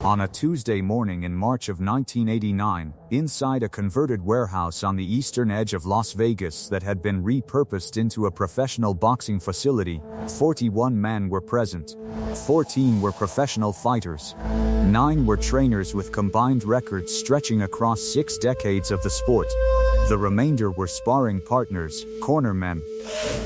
On a Tuesday morning in March of 1989, inside a converted warehouse on the eastern edge of Las Vegas that had been repurposed into a professional boxing facility, 41 men were present. 14 were professional fighters. 9 were trainers with combined records stretching across 6 decades of the sport. The remainder were sparring partners, cornermen,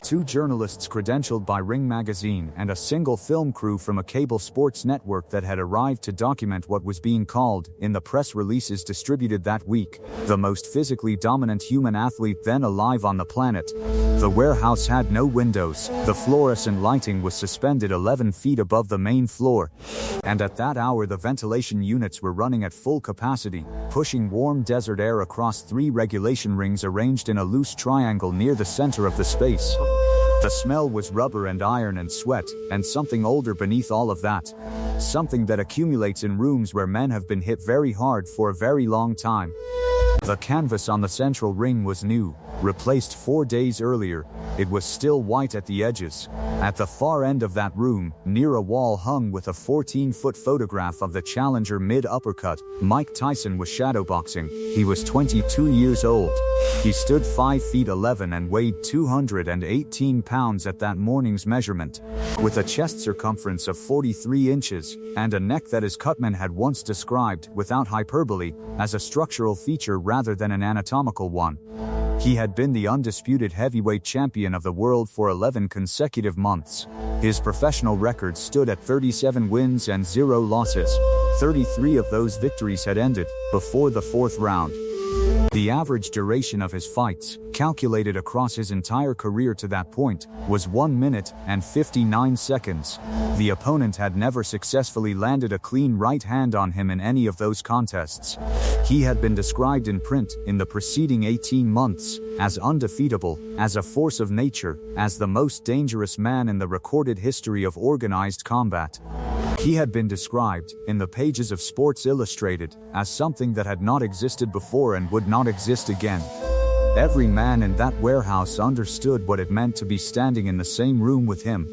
2 journalists credentialed by Ring magazine, and a single film crew from a cable sports network that had arrived to document what was being called, in the press releases distributed that week, the most physically dominant human athlete then alive on the planet. The warehouse had no windows, the fluorescent lighting was suspended 11 feet above the main floor, and at that hour the ventilation units were running at full capacity, pushing warm desert air across 3 regulation rings arranged in a loose triangle near the center of the space. The smell was rubber and iron and sweat, and something older beneath all of that. Something that accumulates in rooms where men have been hit very hard for a very long time. The canvas on the central ring was new, replaced 4 days earlier. It was still white at the edges. At the far end of that room, near a wall hung with a 14-foot photograph of the challenger mid-uppercut, Mike Tyson was shadowboxing. He was 22 years old. He stood 5 feet 11 and weighed 218 pounds at that morning's measurement, with a chest circumference of 43 inches, and a neck that his cutman had once described, without hyperbole, as a structural feature rather than an anatomical one. He had been the undisputed heavyweight champion of the world for 11 consecutive months. His professional record stood at 37 wins and 0 losses. 33 of those victories had ended before the 4th round. The average duration of his fights, calculated across his entire career to that point, was 1 minute and 59 seconds. The opponent had never successfully landed a clean right hand on him in any of those contests. He had been described in print, in the preceding 18 months, as undefeatable, as a force of nature, as the most dangerous man in the recorded history of organized combat. He had been described, in the pages of Sports Illustrated, as something that had not existed before and would not exist again. Every man in that warehouse understood what it meant to be standing in the same room with him,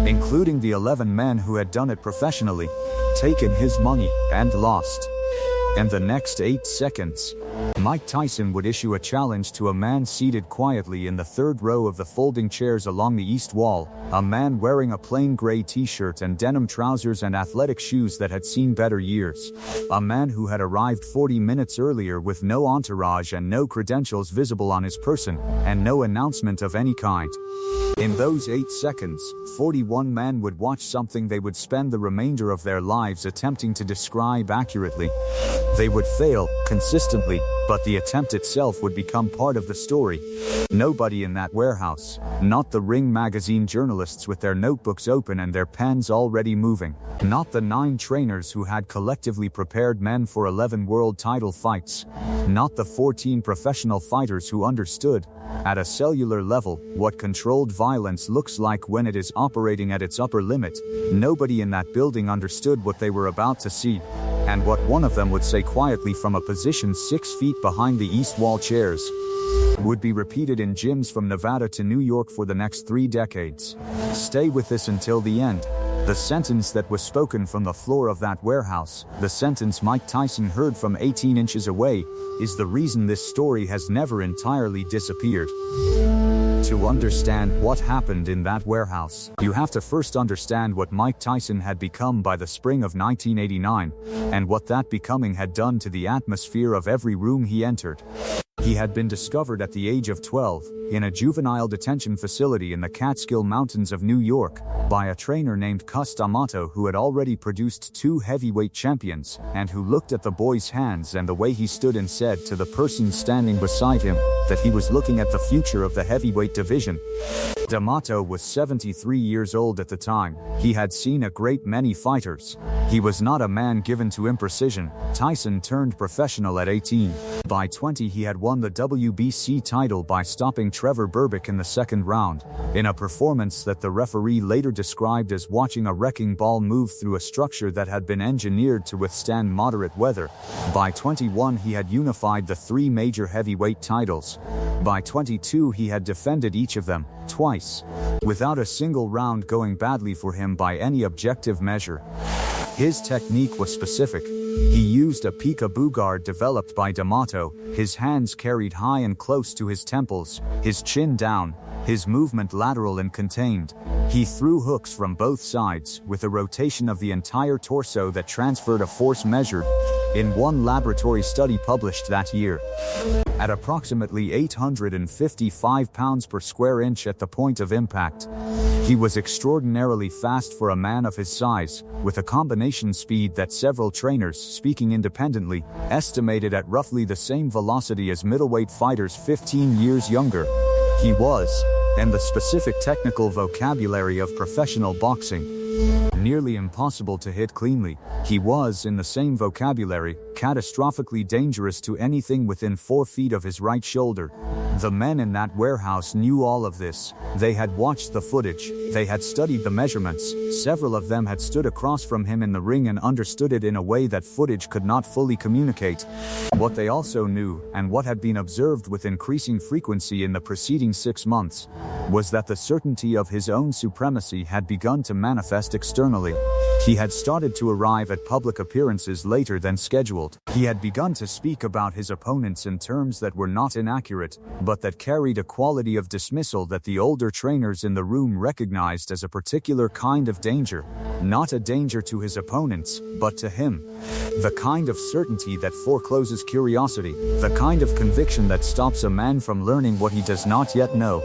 including the 11 men who had done it professionally, taken his money, and lost. In the next 8 seconds, Mike Tyson would issue a challenge to a man seated quietly in the 3rd row of the folding chairs along the east wall, a man wearing a plain gray t-shirt and denim trousers and athletic shoes that had seen better years. A man who had arrived 40 minutes earlier with no entourage and no credentials visible on his person, and no announcement of any kind. In those 8 seconds, 41 men would watch something they would spend the remainder of their lives attempting to describe accurately. They would fail, consistently, but the attempt itself would become part of the story. Nobody in that warehouse, not the Ring magazine journalists with their notebooks open and their pens already moving, not the 9 trainers who had collectively prepared men for 11 world title fights, not the 14 professional fighters who understood, at a cellular level, what controlled violence looks like when it is operating at its upper limit. Nobody in that building understood what they were about to see, and what one of them would say quietly from a position 6 feet behind the east wall chairs would be repeated in gyms from Nevada to New York for the next 3 decades. Stay with this until the end. The sentence that was spoken from the floor of that warehouse, the sentence Mike Tyson heard from 18 inches away, is the reason this story has never entirely disappeared. To understand what happened in that warehouse, you have to first understand what Mike Tyson had become by the spring of 1989, and what that becoming had done to the atmosphere of every room he entered. He had been discovered at the age of 12, in a juvenile detention facility in the Catskill Mountains of New York, by a trainer named Cus D'Amato who had already produced 2 heavyweight champions, and who looked at the boy's hands and the way he stood and said to the person standing beside him, that he was looking at the future of the heavyweight division. D'Amato was 73 years old at the time. He had seen a great many fighters. He was not a man given to imprecision. Tyson turned professional at 18. By 20 he had won the WBC title by stopping Trevor Berbick in the 2nd round, in a performance that the referee later described as watching a wrecking ball move through a structure that had been engineered to withstand moderate weather. By 21 he had unified the 3 major heavyweight titles. By 22 he had defended each of them, twice, without a single round going badly for him by any objective measure. His technique was specific. He used a peekaboo guard developed by D'Amato, his hands carried high and close to his temples, his chin down, his movement lateral and contained. He threw hooks from both sides, with a rotation of the entire torso that transferred a force measured in one laboratory study published that year at approximately 855 pounds per square inch at the point of impact. He was extraordinarily fast for a man of his size, with a combination speed that several trainers, speaking independently, estimated at roughly the same velocity as middleweight fighters 15 years younger. He was, and the specific technical vocabulary of professional boxing, nearly impossible to hit cleanly. He was, in the same vocabulary, catastrophically dangerous to anything within 4 feet of his right shoulder. The men in that warehouse knew all of this. They had watched the footage, they had studied the measurements, several of them had stood across from him in the ring and understood it in a way that footage could not fully communicate. What they also knew, and what had been observed with increasing frequency in the preceding 6 months, was that the certainty of his own supremacy had begun to manifest externally. He had started to arrive at public appearances later than scheduled. He had begun to speak about his opponents in terms that were not inaccurate, but that carried a quality of dismissal that the older trainers in the room recognized as a particular kind of danger. Not a danger to his opponents, but to him. The kind of certainty that forecloses curiosity. The kind of conviction that stops a man from learning what he does not yet know.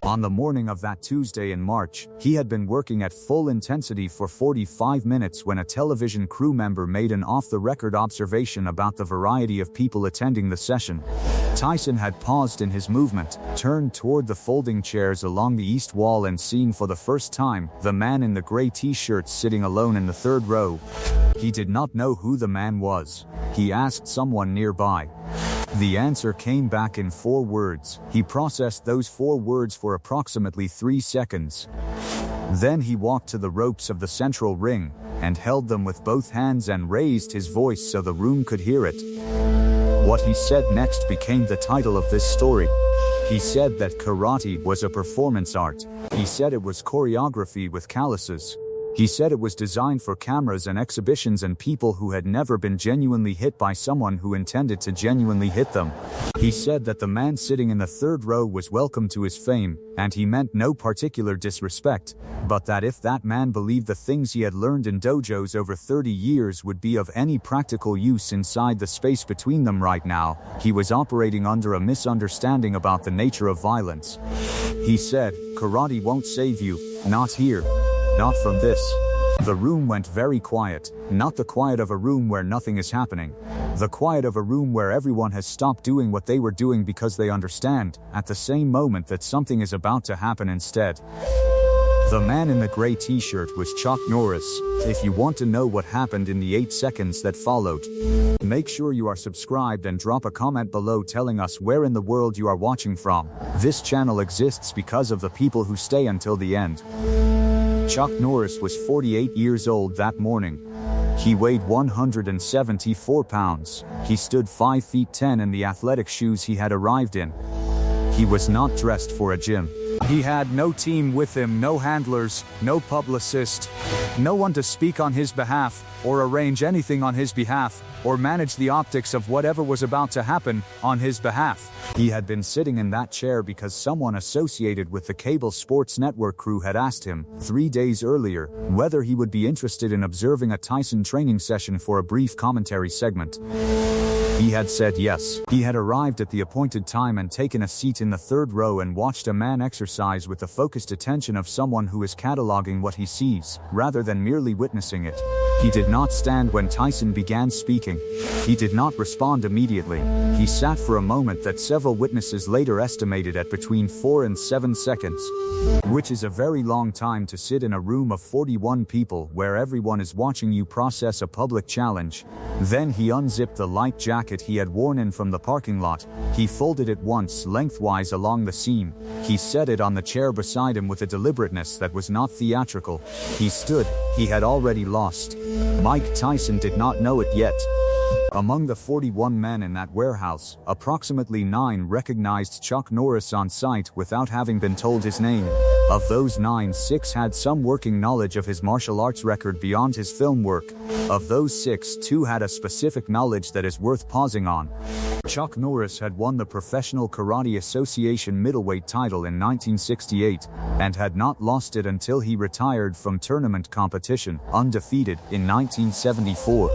On the morning of that Tuesday in March, he had been working at full intensity for 45 minutes when a television crew member made an off-the-record observation about the variety of people attending the session. Tyson had paused in his movement, turned toward the folding chairs along the east wall and seen for the first time the man in the gray t-shirt sitting alone in the third row. He did not know who the man was. He asked someone nearby. The answer came back in 4 words. He processed those 4 words for approximately 3 seconds. Then he walked to the ropes of the central ring, and held them with both hands and raised his voice so the room could hear it. What he said next became the title of this story. He said that karate was a performance art. He said it was choreography with calluses. He said it was designed for cameras and exhibitions and people who had never been genuinely hit by someone who intended to genuinely hit them. He said that the man sitting in the third row was welcome to his fame, and he meant no particular disrespect, but that if that man believed the things he had learned in dojos over 30 years would be of any practical use inside the space between them right now, he was operating under a misunderstanding about the nature of violence. He said, "Karate won't save you, not here. Not from this." The room went very quiet, not the quiet of a room where nothing is happening. The quiet of a room where everyone has stopped doing what they were doing because they understand, at the same moment, that something is about to happen instead. The man in the gray t-shirt was Chuck Norris. If you want to know what happened in the 8 seconds that followed, make sure you are subscribed and drop a comment below telling us where in the world you are watching from. This channel exists because of the people who stay until the end. Chuck Norris was 48 years old that morning. He weighed 174 pounds. He stood 5 feet 10 in the athletic shoes he had arrived in. He was not dressed for a gym. He had no team with him, no handlers, no publicist, no one to speak on his behalf, or arrange anything on his behalf, or manage the optics of whatever was about to happen on his behalf. He had been sitting in that chair because someone associated with the cable sports network crew had asked him, 3 days earlier, whether he would be interested in observing a Tyson training session for a brief commentary segment. He had said yes. He had arrived at the appointed time and taken a seat in the third row and watched a man exercise with the focused attention of someone who is cataloging what he sees, rather than merely witnessing it. He did not stand when Tyson began speaking. He did not respond immediately. He sat for a moment that several witnesses later estimated at between 4 and 7 seconds, which is a very long time to sit in a room of 41 people where everyone is watching you process a public challenge. Then he unzipped the light jacket he had worn in from the parking lot. He folded it once lengthwise along the seam. He set it on the chair beside him with a deliberateness that was not theatrical. He stood. He had already lost. Mike Tyson did not know it yet. Among the 41 men in that warehouse, approximately 9 recognized Chuck Norris on sight without having been told his name. Of those 9, 6 had some working knowledge of his martial arts record beyond his film work. Of those 6, 2 had a specific knowledge that is worth pausing on. Chuck Norris had won the Professional Karate Association middleweight title in 1968, and had not lost it until he retired from tournament competition, undefeated, in 1974.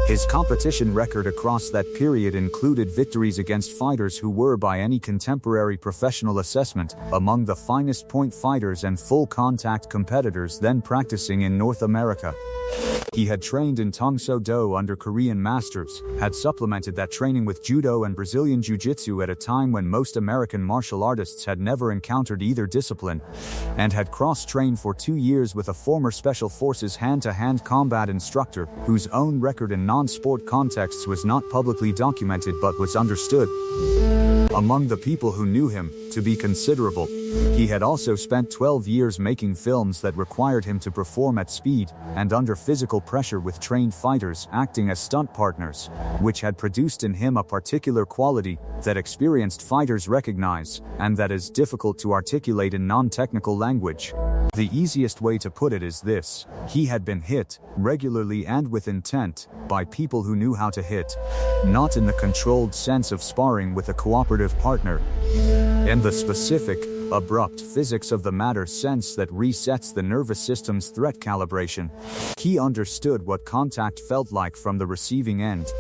His competition record across that period included victories against fighters who were, by any contemporary professional assessment, among the finest point fighters and full-contact competitors then practicing in North America. He had trained in Tang Soo Do under Korean masters, had supplemented that training with Judo and Brazilian Jiu-Jitsu at a time when most American martial artists had never encountered either discipline, and had cross-trained for 2 years with a former Special Forces hand-to-hand combat instructor, whose own record in non-sport contexts was not publicly documented but was understood among the people who knew him to be considerable. He had also spent 12 years making films that required him to perform at speed and under physical pressure with trained fighters acting as stunt partners, which had produced in him a particular quality that experienced fighters recognize, and that is difficult to articulate in non-technical language. The easiest way to put it is this: he had been hit, regularly and with intent, by people who knew how to hit, not in the controlled sense of sparring with a cooperative partner. In the specific, abrupt physics of the matter sense that resets the nervous system's threat calibration. He understood what contact felt like from the receiving end.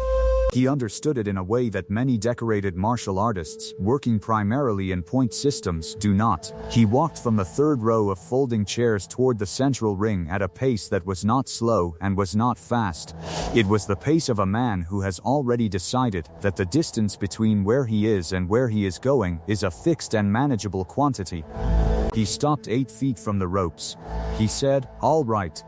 He understood it in a way that many decorated martial artists, working primarily in point systems, do not. He walked from the third row of folding chairs toward the central ring at a pace that was not slow and was not fast. It was the pace of a man who has already decided that the distance between where he is and where he is going is a fixed and manageable quantity. He stopped 8 feet from the ropes. He said, "All right."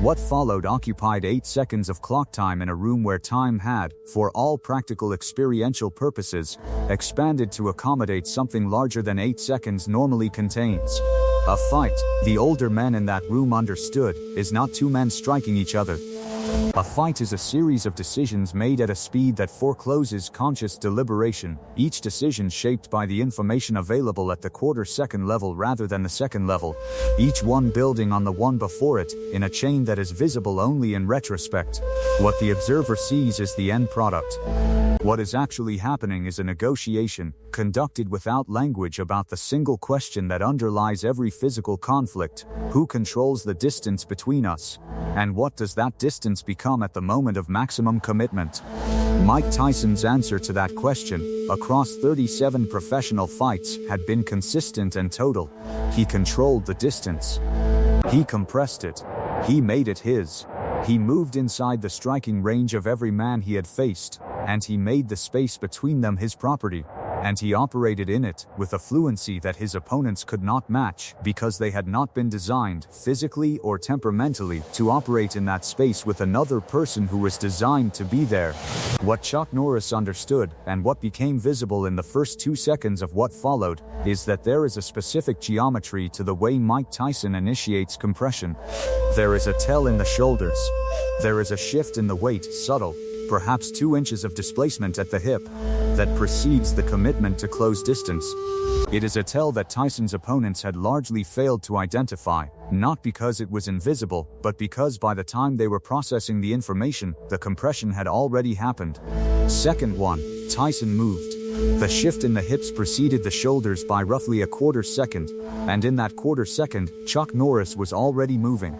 What followed occupied 8 seconds of clock time in a room where time had, for all practical experiential purposes, expanded to accommodate something larger than 8 seconds normally contains. A fight, the older men in that room understood, is not 2 men striking each other. A fight is a series of decisions made at a speed that forecloses conscious deliberation, each decision shaped by the information available at the quarter-second level rather than the second level, each one building on the one before it, in a chain that is visible only in retrospect. What the observer sees is the end product. What is actually happening is a negotiation, conducted without language, about the single question that underlies every physical conflict: who controls the distance between us? And what does that distance become at the moment of maximum commitment? Mike Tyson's answer to that question, across 37 professional fights, had been consistent and total. He controlled the distance. He compressed it. He made it his. He moved inside the striking range of every man he had faced, and he made the space between them his property. And he operated in it with a fluency that his opponents could not match, because they had not been designed, physically or temperamentally, to operate in that space with another person who was designed to be there. What Chuck Norris understood, and what became visible in the first 2 seconds of what followed, is that there is a specific geometry to the way Mike Tyson initiates compression. There is a tell in the shoulders. There is a shift in the weight, subtle, perhaps 2 inches of displacement at the hip, that precedes the commitment to close distance. It is a tell that Tyson's opponents had largely failed to identify, not because it was invisible, but because by the time they were processing the information, the compression had already happened. Second 1, Tyson moved. The shift in the hips preceded the shoulders by roughly a quarter second, and in that quarter second, Chuck Norris was already moving.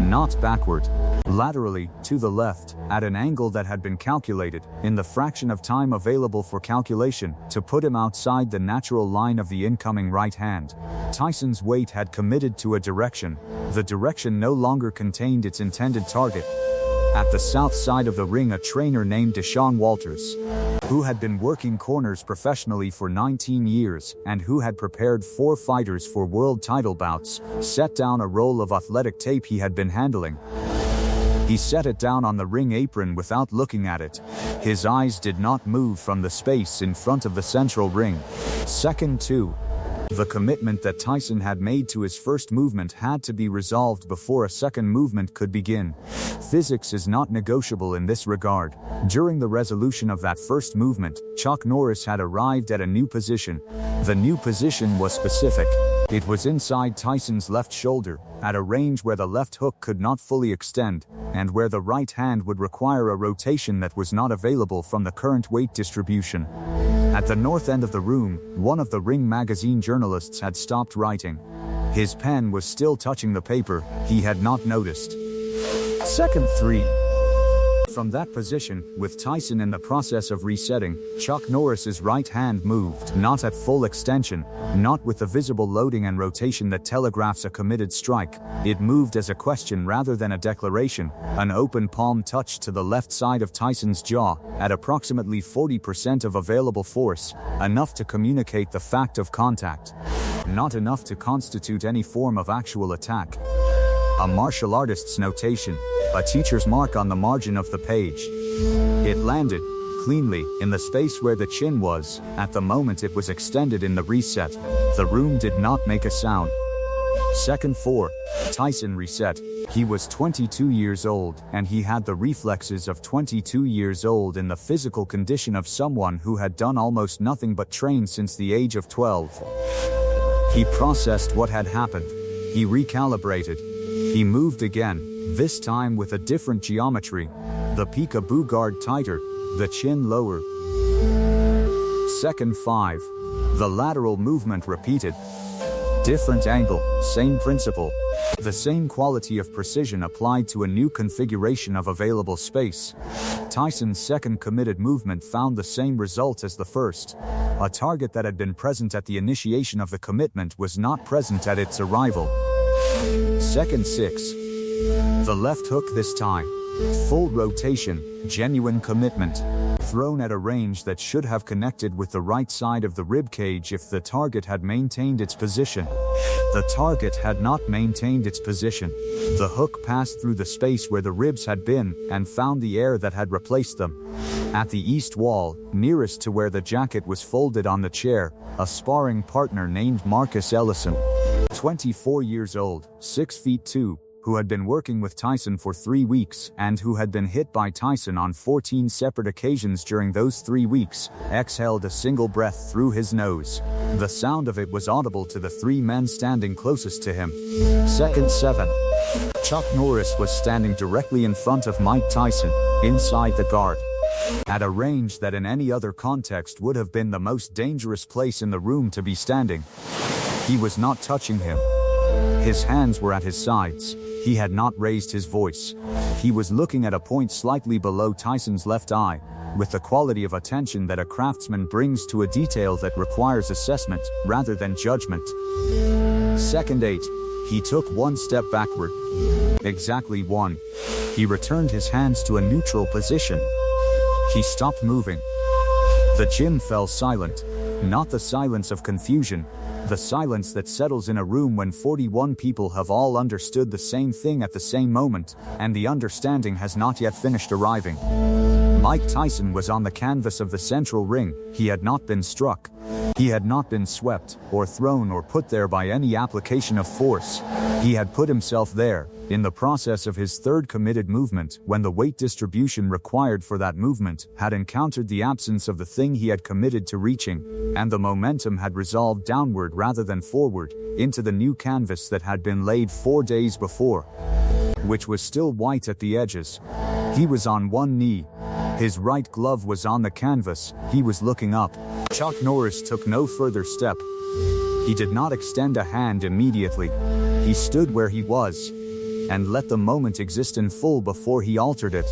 Not backward. Laterally, to the left, at an angle that had been calculated, in the fraction of time available for calculation, to put him outside the natural line of the incoming right hand. Tyson's weight had committed to a direction. The direction no longer contained its intended target. At the south side of the ring, a trainer named Deshaun Walters, who had been working corners professionally for 19 years, and who had prepared 4 fighters for world title bouts, set down a roll of athletic tape he had been handling. He set it down on the ring apron without looking at it. His eyes did not move from the space in front of the central ring. Second 2. The commitment that Tyson had made to his first movement had to be resolved before a second movement could begin. Physics is not negotiable in this regard. During the resolution of that first movement, Chuck Norris had arrived at a new position. The new position was specific. It was inside Tyson's left shoulder, at a range where the left hook could not fully extend, and where the right hand would require a rotation that was not available from the current weight distribution. At the north end of the room, one of the Ring magazine journalists had stopped writing. His pen was still touching the paper. He had not noticed. Second 3. From that position, with Tyson in the process of resetting, Chuck Norris's right hand moved, not at full extension, not with the visible loading and rotation that telegraphs a committed strike. It moved as a question rather than a declaration, an open palm touch to the left side of Tyson's jaw, at approximately 40% of available force, enough to communicate the fact of contact. Not enough to constitute any form of actual attack. A martial artist's notation, a teacher's mark on the margin of the page. It landed, cleanly, in the space where the chin was, at the moment it was extended in the reset. The room did not make a sound. Second 4. Tyson reset. He was 22 years old, and he had the reflexes of 22 years old in the physical condition of someone who had done almost nothing but train since the age of 12. He processed what had happened. He recalibrated. He moved again, this time with a different geometry. The peekaboo guard tighter, the chin lower. Second 5. The lateral movement repeated. Different angle, same principle. The same quality of precision applied to a new configuration of available space. Tyson's second committed movement found the same result as the first. A target that had been present at the initiation of the commitment was not present at its arrival. Second 6. The left hook this time. Full rotation, genuine commitment. Thrown at a range that should have connected with the right side of the rib cage if the target had maintained its position. The target had not maintained its position. The hook passed through the space where the ribs had been and found the air that had replaced them. At the east wall, nearest to where the jacket was folded on the chair, a sparring partner named Marcus Ellison, 24 years old, 6 feet 2, who had been working with Tyson for 3 weeks and who had been hit by Tyson on 14 separate occasions during those 3 weeks, exhaled a single breath through his nose. The sound of it was audible to the 3 men standing closest to him. Second 7. Chuck Norris was standing directly in front of Mike Tyson, inside the guard. At a range that in any other context would have been the most dangerous place in the room to be standing. He was not touching him. His hands were at his sides. He had not raised his voice. He was looking at a point slightly below Tyson's left eye, with the quality of attention that a craftsman brings to a detail that requires assessment rather than judgment. Second 8. He took 1 step backward. Exactly 1. He returned his hands to a neutral position. He stopped moving. The gym fell silent. Not the silence of confusion. The silence that settles in a room when 41 people have all understood the same thing at the same moment, and the understanding has not yet finished arriving. Mike Tyson was on the canvas of the central ring. He had not been struck. He had not been swept, or thrown or put there by any application of force. He had put himself there, in the process of his third committed movement, when the weight distribution required for that movement had encountered the absence of the thing he had committed to reaching, and the momentum had resolved downward rather than forward, into the new canvas that had been laid 4 days before, which was still white at the edges. He was on one knee. His right glove was on the canvas. He was looking up. Chuck Norris took no further step. He did not extend a hand immediately. He stood where he was, and let the moment exist in full before he altered it.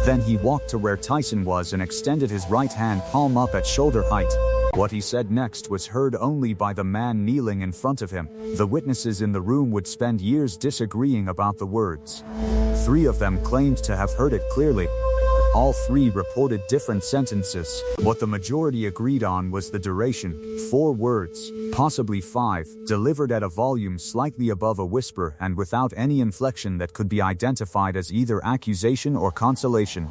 Then he walked to where Tyson was and extended his right hand palm up at shoulder height. What he said next was heard only by the man kneeling in front of him. The witnesses in the room would spend years disagreeing about the words. 3 of them claimed to have heard it clearly. All three reported different sentences. What the majority agreed on was the duration, 4 words, possibly 5, delivered at a volume slightly above a whisper and without any inflection that could be identified as either accusation or consolation.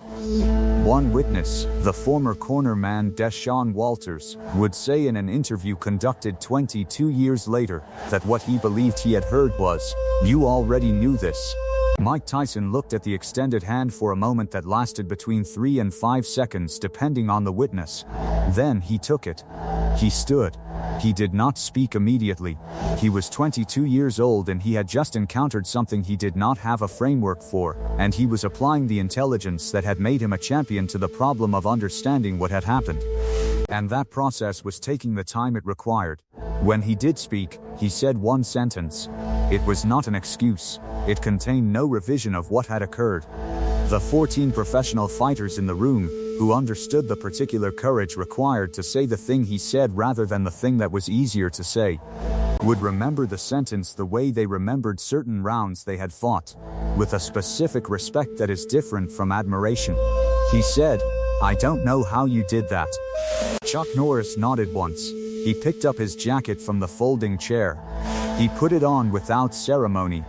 One witness, the former corner man Deshaun Walters, would say in an interview conducted 22 years later that what he believed he had heard was, "You already knew this." Mike Tyson looked at the extended hand for a moment that lasted between 3 and 5 seconds depending on the witness. Then he took it. He stood. He did not speak immediately. He was 22 years old and he had just encountered something he did not have a framework for, and he was applying the intelligence that had made him a champion to the problem of understanding what had happened. And that process was taking the time it required. When he did speak, he said one sentence. It was not an excuse. It contained no revision of what had occurred. The 14 professional fighters in the room, who understood the particular courage required to say the thing he said rather than the thing that was easier to say, would remember the sentence the way they remembered certain rounds they had fought, with a specific respect that is different from admiration. He said, "I don't know how you did that." Chuck Norris nodded once. He picked up his jacket from the folding chair. He put it on without ceremony.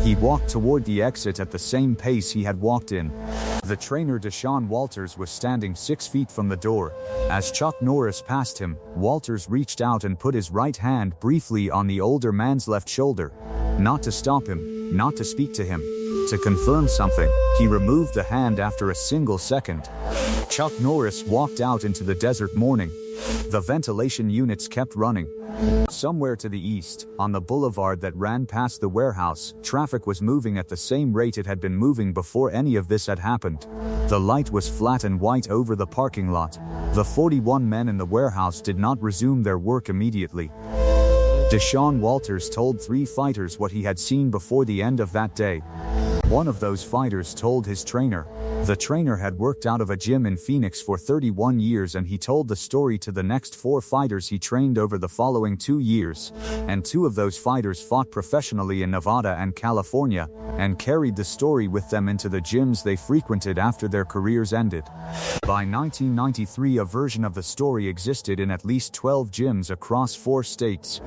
He walked toward the exit at the same pace he had walked in. The trainer Deshaun Walters was standing 6 feet from the door. As Chuck Norris passed him, Walters reached out and put his right hand briefly on the older man's left shoulder. Not to stop him, not to speak to him, to confirm something. He removed the hand after a single second. Chuck Norris walked out into the desert morning. The ventilation units kept running. Somewhere to the east, on the boulevard that ran past the warehouse, traffic was moving at the same rate it had been moving before any of this had happened. The light was flat and white over the parking lot. The 41 men in the warehouse did not resume their work immediately. Deshaun Walters told 3 fighters what he had seen before the end of that day. One of those fighters told his trainer. The trainer had worked out of a gym in Phoenix for 31 years, and he told the story to the next 4 fighters he trained over the following 2 years, and 2 of those fighters fought professionally in Nevada and California, and carried the story with them into the gyms they frequented after their careers ended. By 1993, a version of the story existed in at least 12 gyms across 4 states.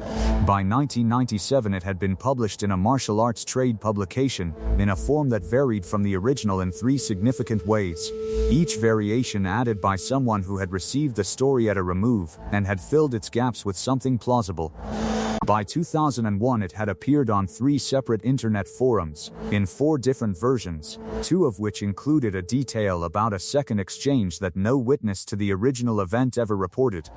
By 1997, it had been published in a martial arts trade publication, in a form that varied from the original in 3 significant ways, each variation added by someone who had received the story at a remove, and had filled its gaps with something plausible. By 2001, it had appeared on 3 separate internet forums, in 4 different versions, 2 of which included a detail about a second exchange that no witness to the original event ever reported.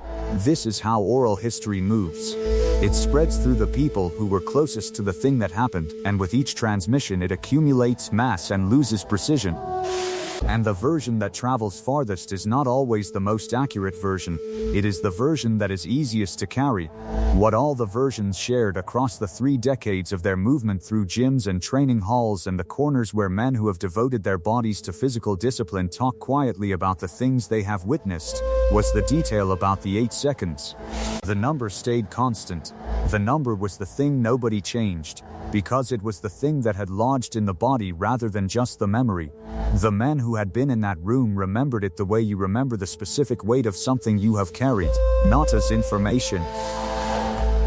This is how oral history moves. It spreads through the people who were closest to the thing that happened, and with each transmission it accumulates mass and loses precision. And the version that travels farthest is not always the most accurate version. It is the version that is easiest to carry. What all the versions shared across the 3 decades of their movement through gyms and training halls and the corners where men who have devoted their bodies to physical discipline talk quietly about the things they have witnessed, was the detail about the 8 seconds. The number stayed constant. The number was the thing nobody changed, because it was the thing that had lodged in the body rather than just the memory. The men who had been in that room remembered it the way you remember the specific weight of something you have carried, not as information,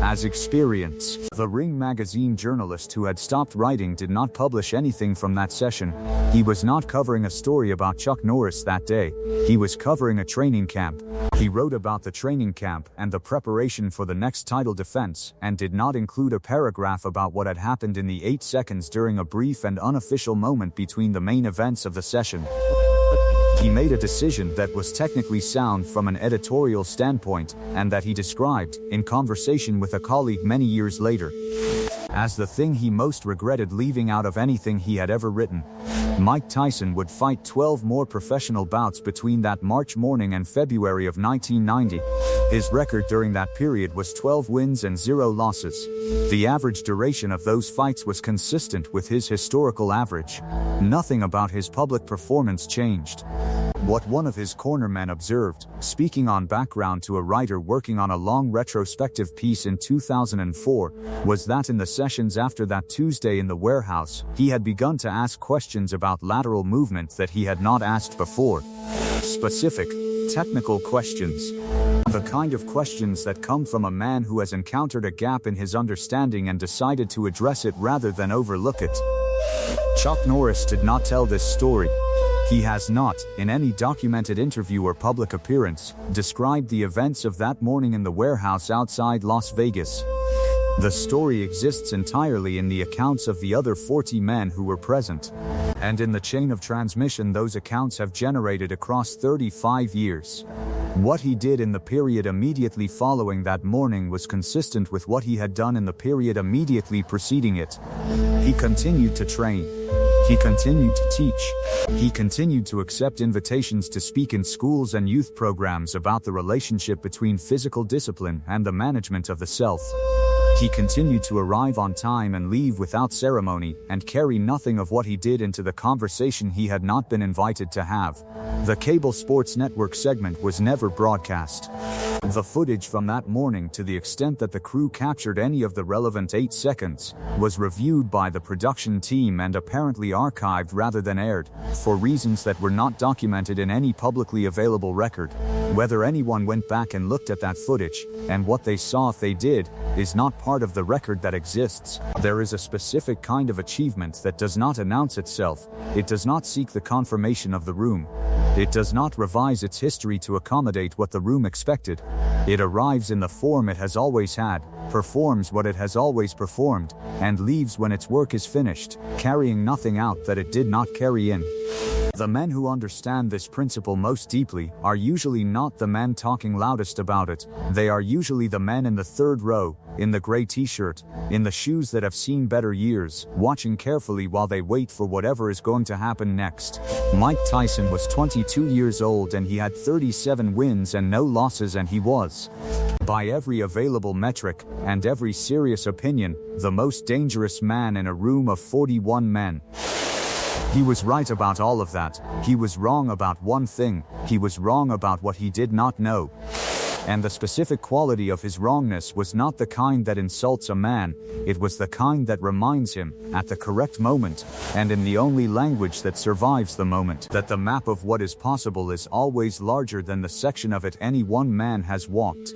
as experience. The Ring magazine journalist who had stopped writing did not publish anything from that session. He was not covering a story about Chuck Norris that day. He was covering a training camp. He wrote about the training camp and the preparation for the next title defense, and did not include a paragraph about what had happened in the 8 seconds during a brief and unofficial moment between the main events of the session. He made a decision that was technically sound from an editorial standpoint, and that he described, in conversation with a colleague many years later, as the thing he most regretted leaving out of anything he had ever written. Mike Tyson would fight 12 more professional bouts between that March morning and February of 1990. His record during that period was 12 wins and 0 losses. The average duration of those fights was consistent with his historical average. Nothing about his public performance changed. What one of his cornermen observed, speaking on background to a writer working on a long retrospective piece in 2004, was that in the sessions after that Tuesday in the warehouse, he had begun to ask questions about lateral movement that he had not asked before. Specific, technical questions. The kind of questions that come from a man who has encountered a gap in his understanding and decided to address it rather than overlook it. Chuck Norris did not tell this story. He has not, in any documented interview or public appearance, described the events of that morning in the warehouse outside Las Vegas. The story exists entirely in the accounts of the other 40 men who were present. And in the chain of transmission those accounts have generated across 35 years. What he did in the period immediately following that morning was consistent with what he had done in the period immediately preceding it. He continued to train. He continued to teach. He continued to accept invitations to speak in schools and youth programs about the relationship between physical discipline and the management of the self. He continued to arrive on time and leave without ceremony, and carry nothing of what he did into the conversation he had not been invited to have. The cable sports network segment was never broadcast. The footage from that morning, to the extent that the crew captured any of the relevant 8 seconds, was reviewed by the production team and apparently archived rather than aired, for reasons that were not documented in any publicly available record. Whether anyone went back and looked at that footage, and what they saw if they did, is not part of the record that exists. There is a specific kind of achievement that does not announce itself. It does not seek the confirmation of the room. It does not revise its history to accommodate what the room expected. It arrives in the form it has always had, performs what it has always performed, and leaves when its work is finished, carrying nothing out that it did not carry in. The men who understand this principle most deeply are usually not the men talking loudest about it. They are usually the men in the third row, in the gray t-shirt, in the shoes that have seen better years, watching carefully while they wait for whatever is going to happen next. Mike Tyson was 22 years old and he had 37 wins and no losses, and he was, by every available metric and every serious opinion, the most dangerous man in a room of 41 men. He was right about all of that. He was wrong about one thing. He was wrong about what he did not know. And the specific quality of his wrongness was not the kind that insults a man. It was the kind that reminds him, at the correct moment, and in the only language that survives the moment, that the map of what is possible is always larger than the section of it any one man has walked.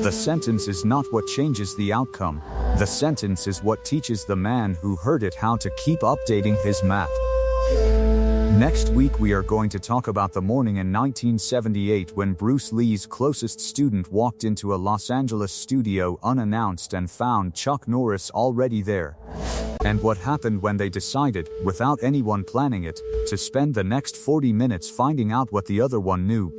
The sentence is not what changes the outcome. The sentence is what teaches the man who heard it how to keep updating his map. Next week we are going to talk about the morning in 1978 when Bruce Lee's closest student walked into a Los Angeles studio unannounced and found Chuck Norris already there. And what happened when they decided, without anyone planning it, to spend the next 40 minutes finding out what the other one knew.